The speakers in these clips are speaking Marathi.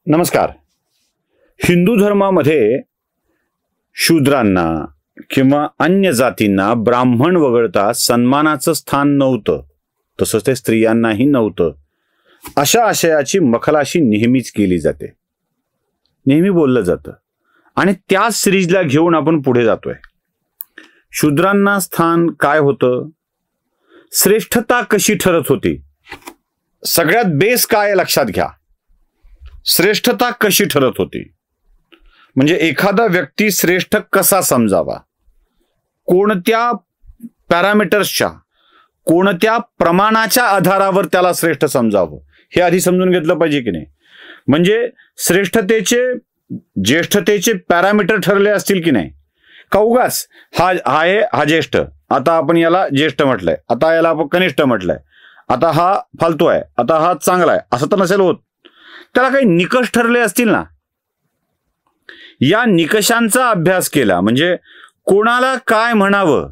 नमस्कार. हिंदू धर्मामध्ये शूद्रांना किंवा अन्य जातींना ब्राह्मण वगळता सन्मानाचं स्थान नव्हतं, तसंच ते स्त्रियांनाही नव्हतं. अशा आशयाची मखलाशी नेहमीच केली जाते, नेहमी बोललं जातं आणि त्याच सिरीजला घेऊन आपण पुढे जातोय. शूद्रांना स्थान काय होतं, श्रेष्ठता कशी ठरत होती, सगळ्यात बेस काय लक्षात घ्या. श्रेष्ठता कशी ठरत होती म्हणजे एखादा व्यक्ती श्रेष्ठ कसा समजावा, कोणत्या पॅरामीटर्सच्या, कोणत्या प्रमाणाच्या आधारावर त्याला श्रेष्ठ समजावं हे आधी समजून घेतलं पाहिजे की नाही. म्हणजे श्रेष्ठतेचे ज्येष्ठतेचे पॅरामीटर ठरले असतील की नाही. का उगाच हा ज्येष्ठ, आता आपण याला ज्येष्ठ म्हटलंय, आता याला आपण कनिष्ठ म्हटलंय, आता हा फालतू आहे, आता हा चांगला आहे, असं तर नसेल होत. त्याला काही निकष ठरले असतील ना. या निकषांचा अभ्यास केला म्हणजे कोणाला काय म्हणावं,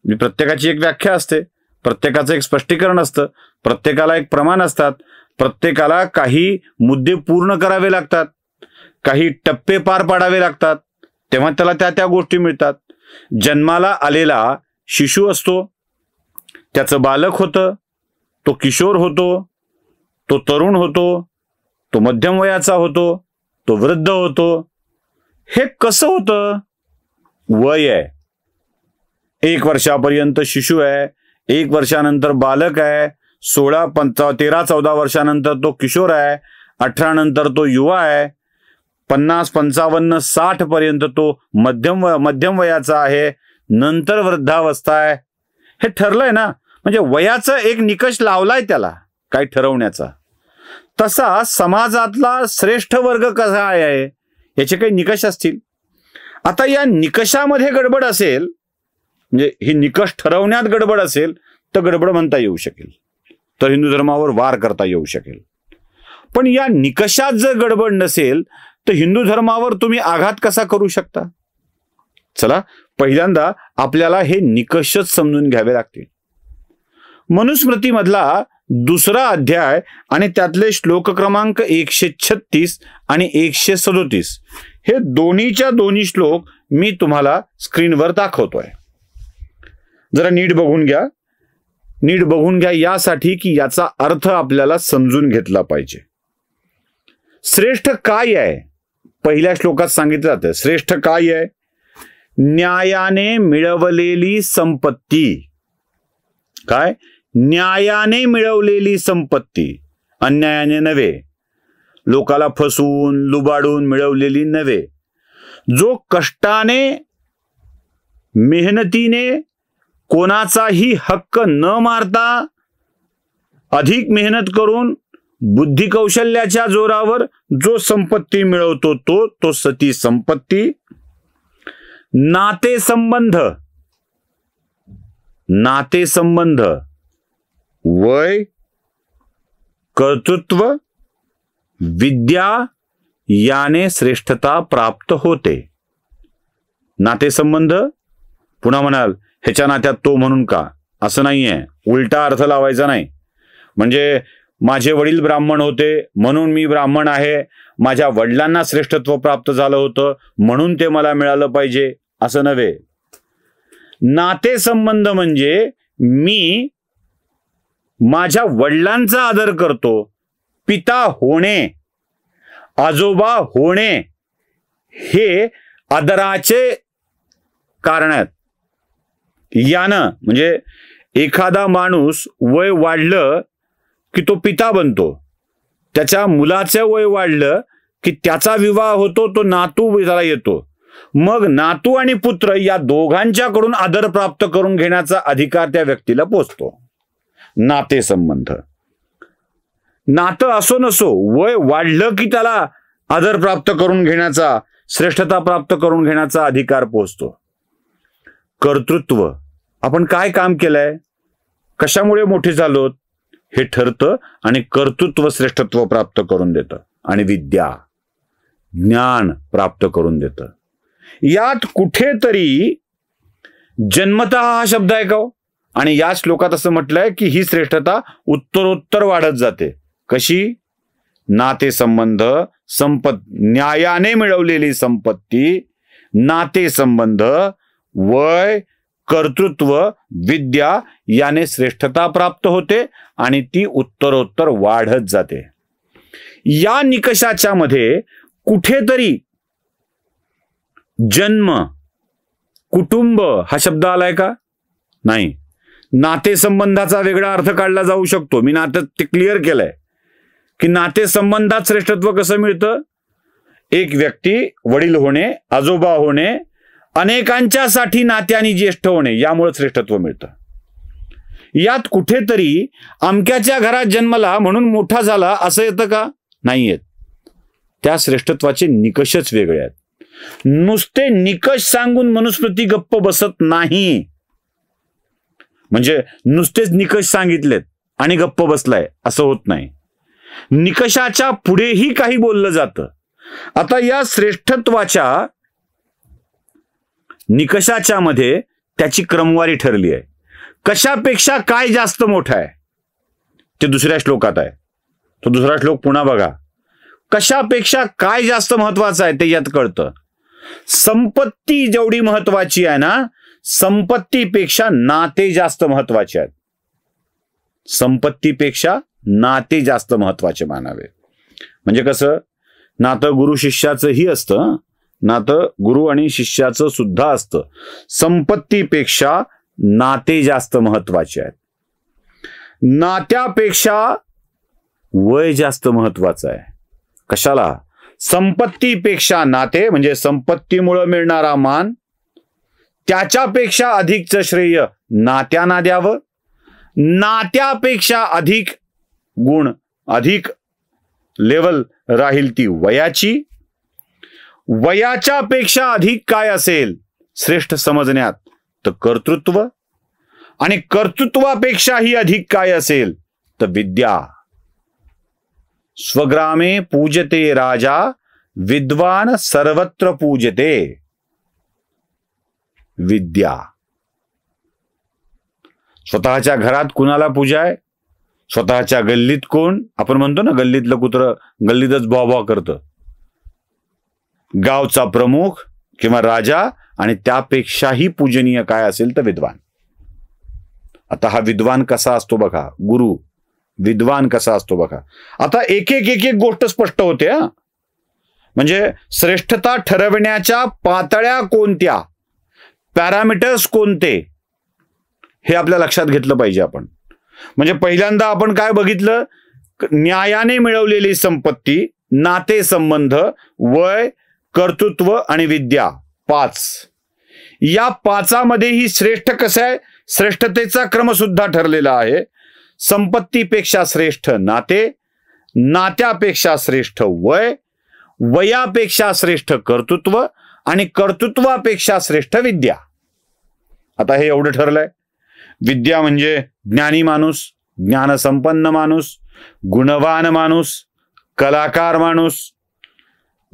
प्रत्येकाची एक व्याख्या असते, प्रत्येकाचं एक स्पष्टीकरण असतं, प्रत्येकाला एक प्रमाण असतात, प्रत्येकाला काही मुद्दे पूर्ण करावे लागतात, काही टप्पे पार पाडावे लागतात, तेव्हा त्याला त्या गोष्टी मिळतात. जन्माला आलेला शिशु असतो, त्याचं बालक होतं, तो किशोर होतो, तो तरुण होतो, तो मध्यम वयाचा होतो, तो वृद्ध होतो. हे कसं होतं? वय आहे. 1 वर्षापर्यंत शिशु आहे, 1 वर्षानंतर बालक आहे, 16, 13, 14 वर्षानंतर तो किशोर आहे, 18 नंतर तो युवा आहे, 50, 55, 60 पर्यंत तो मध्यम वयाचा आहे, नंतर वृद्धावस्था आहे. हे ठरलंय ना. म्हणजे वयाचा एक निकष लावलाय त्याला काय ठरवण्याचा. तसा समाजातला श्रेष्ठ वर्ग कसा आहे याचे काही निकष असतील. आता या निकषामध्ये गडबड असेल, म्हणजे ही निकष ठरवण्यात गडबड असेल तर गडबड म्हणता येऊ शकेल, तर हिंदू धर्मावर वार करता येऊ शकेल. पण या निकषात जर गडबड नसेल तर हिंदू धर्मावर तुम्ही आघात कसा करू शकता. चला पहिल्यांदा आपल्याला हे निकषच समजून घ्यावे लागतील. मनुस्मृतीमधला 2रा अध्याय आणि त्यातले श्लोक क्रमांक 136 आणि 137 हे दोन्ही श्लोक मी तुम्हाला स्क्रीनवर दाखवतोय. जरा नीट बघून घ्या यासाठी की याचा अर्थ आपल्याला समजून घेतला पाहिजे. श्रेष्ठ काय आहे पहिल्या श्लोकात सांगितलं जातं. श्रेष्ठ काय आहे? न्यायाने मिळवलेली संपत्ती. काय? न्यायाने मिळवलेली संपत्ती, अन्यायाने नव्हे, लोकाला फसवून लुबाडून मिळवलेली नव्हे. जो कष्टाने मेहनतीने कोणाचाही हक्क न मारता अधिक मेहनत करून बुद्धी कौशल्याच्या जोरावर जो संपत्ती मिळवतो तो सती संपत्ती. नातेसंबंध, वय, कर्तृत्व, विद्या याने श्रेष्ठता प्राप्त होते. नातेसंबंध, पुन्हा म्हणाल ह्याच्या नात्यात तो म्हणून का, असं नाहीये. उलटा अर्थ लावायचा नाही. म्हणजे माझे वडील ब्राह्मण होते म्हणून मी ब्राह्मण आहे, माझ्या वडिलांना श्रेष्ठत्व प्राप्त झालं होतं म्हणून ते मला मिळालं पाहिजे, असं नव्हे. नातेसंबंध म्हणजे मी माझ्या वडिलांचा आदर करतो. पिता होणे, आजोबा होणे हे आदराचे कारण आहेत. यानं म्हणजे एखादा माणूस वय वाढलं की तो पिता बनतो, त्याच्या मुलाचं वय वाढलं की त्याचा विवाह होतो, तो नातू त्याला येतो. मग नातू आणि पुत्र या दोघांच्याकडून आदर प्राप्त करून घेण्याचा अधिकार त्या व्यक्तीला पोचतो. नातेसंबंध. नातं असो नसो, वय वाढलं की त्याला आदर प्राप्त करून घेण्याचा, श्रेष्ठता प्राप्त करून घेण्याचा अधिकार पोचतो. कर्तृत्व, आपण काय काम केलंय, कशामुळे मोठे झालो हे ठरतं आणि कर्तृत्व श्रेष्ठत्व प्राप्त करून देतं. आणि विद्या, ज्ञान प्राप्त करून देतं. यात कुठेतरी जन्मतः हा शब्द आहे का? आणि या श्लोकात असं म्हटलंय की ही श्रेष्ठता उत्तरोत्तर वाढत जाते. कशी? नातेसंबंध, न्यायाने मिळवलेली संपत्ती, नातेसंबंध, वय, कर्तृत्व, विद्या याने श्रेष्ठता प्राप्त होते आणि ती उत्तरोत्तर वाढत जाते. या निकषाच्या मध्ये कुठेतरी जन्म, कुटुंब हा शब्द आलाय का? नाही. नातेसंबंधाचा वेगळा अर्थ काढला जाऊ शकतो. मी नातं ते क्लिअर केलंय की नातेसंबंधात श्रेष्ठत्व कसं मिळतं. एक व्यक्ती वडील होणे, आजोबा होणे, अनेकांच्यासाठी नात्याने ज्येष्ठ होणे यामुळे श्रेष्ठत्व मिळतं. यात कुठेतरी अमक्याच्या घरात जन्मला म्हणून मोठा झाला असं येतं का? नाही येत. त्या श्रेष्ठत्वाचे निकषच वेगळे आहेत. नुसते निकष सांगून मनुस्मृती गप्प बसत नाही. म्हणजे नुसतेच निकष सांगितलेत आणि गप्प बसलाय असं होत नाही. निकषाच्या पुढेही काही बोललं जातं. आता या श्रेष्ठत्वाच्या निकषाच्या मध्ये त्याची क्रमवारी ठरली आहे. कशापेक्षा काय जास्त मोठा आहे ते दुसऱ्या श्लोकात आहे. तो दुसरा श्लोक पुन्हा बघा. कशापेक्षा काय जास्त महत्वाचं आहे ते यात कळतं. संपत्ती जेवढी महत्वाची आहे ना, संपत्तीपेक्षा नाते जास्त महत्वाचे आहेत. संपत्तीपेक्षा नाते जास्त महत्वाचे मानावे. म्हणजे कसं, नातं गुरु शिष्याचंही असतं, नातं गुरु आणि शिष्याचं सुद्धा असतं. संपत्तीपेक्षा नाते जास्त महत्वाचे आहेत. नात्यापेक्षा वय जास्त महत्वाचं आहे. कशाला? संपत्तीपेक्षा नाते म्हणजे संपत्तीमुळे मिळणारा मान, त्याच्यापेक्षा अधिकचं श्रेय नात्यांना द्यावं. नात्यापेक्षा अधिक गुण, अधिक लेवल राहील ती वयाची. वयाच्या पेक्षा अधिक काय असेल श्रेष्ठ समजण्यात तर कर्तृत्व, आणि कर्तृत्वापेक्षाही अधिक काय असेल तर विद्या. स्वग्रामे पूजते राजा, विद्वान सर्वत्र पूजते. विद्या. स्वतःच्या घरात कुणाला पूजा आहे? स्वतःच्या गल्लीत कोण? आपण म्हणतो ना, गल्लीतलं कुत्रं गल्लीतच भॉ करतं. गावचा प्रमुख किंवा राजा, आणि त्यापेक्षाही पूजनीय काय असेल तर विद्वान. आता हा विद्वान कसा असतो बघा. गुरु विद्वान कसा असतो बघा. आता एक एक गोष्ट स्पष्ट होते. म्हणजे श्रेष्ठता ठरवण्याच्या पातळ्या कोणत्या, पॅरामीटर्स कोणते, हे आपल्या लक्षात घेतलं पाहिजे आपण. म्हणजे पहिल्यांदा आपण काय बघितलं? न्यायाने मिळवलेली संपत्ती, नातेसंबंध, वय, कर्तृत्व आणि विद्या. 5. या 5मध्येही श्रेष्ठ कसं आहे? श्रेष्ठतेचा क्रम सुद्धा ठरलेला आहे. संपत्तीपेक्षा श्रेष्ठ नाते, नात्यापेक्षा श्रेष्ठ वय, वयापेक्षा श्रेष्ठ कर्तृत्व आणि कर्तृत्वापेक्षा श्रेष्ठ विद्या. आता हे एवढं ठरलंय. विद्या म्हणजे ज्ञानी माणूस, ज्ञानसंपन्न माणूस, गुणवान माणूस, कलाकार माणूस.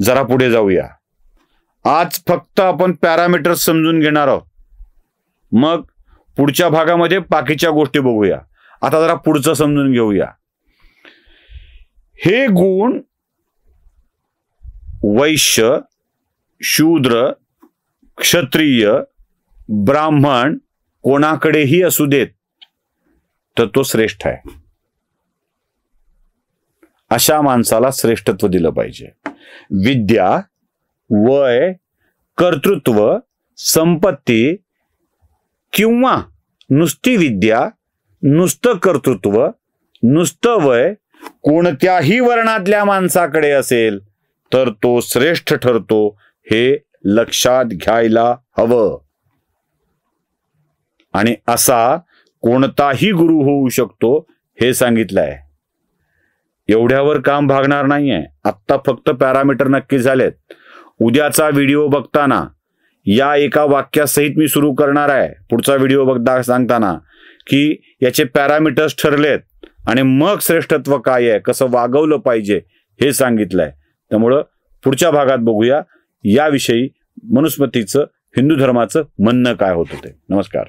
जरा पुढे जाऊया. आज फक्त आपण पॅरामीटर्स समजून घेणार आहोत. मग पुढच्या भागामध्ये बाकीच्या गोष्टी बघूया. आता जरा पुढचं समजून घेऊया. हे गुण वैश्य, शूद्र, क्षत्रिय, ब्राह्मण कोणाकडेही असू देत तर तो श्रेष्ठ आहे. अशा माणसाला श्रेष्ठत्व दिलं पाहिजे. विद्या, वय, कर्तृत्व, संपत्ती किंवा नुसती विद्या, नुसतं कर्तृत्व, नुसतं वय कोणत्याही वर्णातल्या माणसाकडे असेल तर तो श्रेष्ठ ठरतो. हे लक्षात घ्यायला हवं. आणि असा कोणताही गुरु होऊ शकतो हे सांगितलंय. एवढ्यावर काम भागणार नाहीये. आत्ता फक्त पॅरामीटर नक्की झालेत. उद्याचा व्हिडिओ बघताना या एका वाक्यासहित मी सुरू करणार आहे. पुढचा व्हिडिओ बघता सांगताना की याचे पॅरामीटर्स ठरलेत आणि मग श्रेष्ठत्व काय आहे, कसं वागवलं पाहिजे हे सांगितलंय. त्यामुळं पुढच्या भागात बघूया याविषयी मनुस्मृतीचं, हिंदू धर्माचं म्हणणं काय होतं ते. नमस्कार.